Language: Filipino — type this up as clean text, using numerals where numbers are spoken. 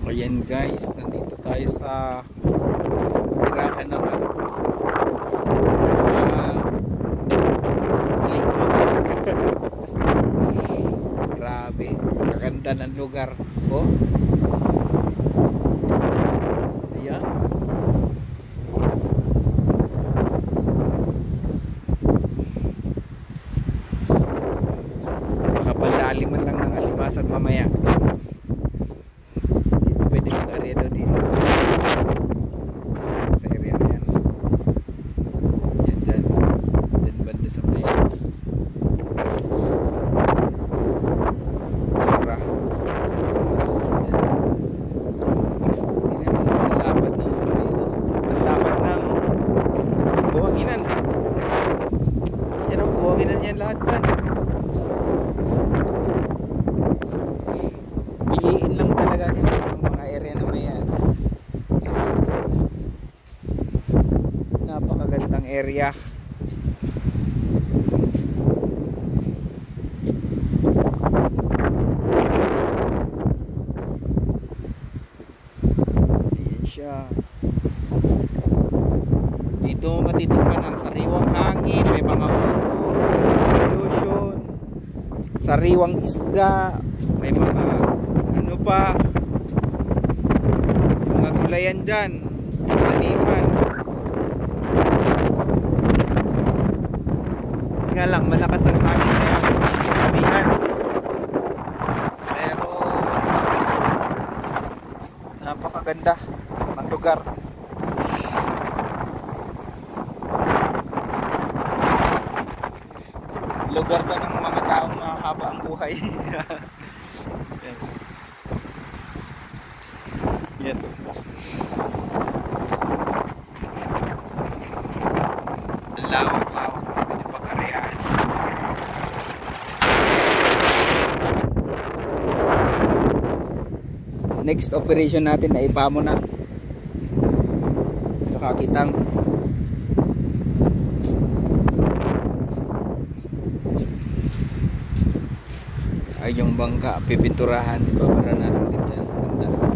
Ayan guys, nandito tayo sa tirahan ng grabe, kaganda ng lugar. Oh, ayan. Makapalaliman lang ng alimasan mamaya. Pwede mag-aredo din sa area na yan. Yan dyan banda sa play Mara. Ang lapad ng dito, ang lapad ng buhanginan. Yan ang buhanginan yan lahat dyan. Piliin lang talaga nila ang mga area na may napakagandang area. Ayan siya. Dito matitikman ang sariwang hangin, may mga pollution, sariwang isda, may mga ano pa, yung mga gulayan dyan, taniman. Nga lang malakas ang hangin kaya kamihan, pero napakaganda ng lugar. Lugar ka ng mga taong mahaba ang buhay. Yan. Lawak-lawak na pwede pag-areaan. Next operation natin ay Ipamo na sa Kakitang. Ay yung bangka pipinturahan, ibabara natin dito. Ganda.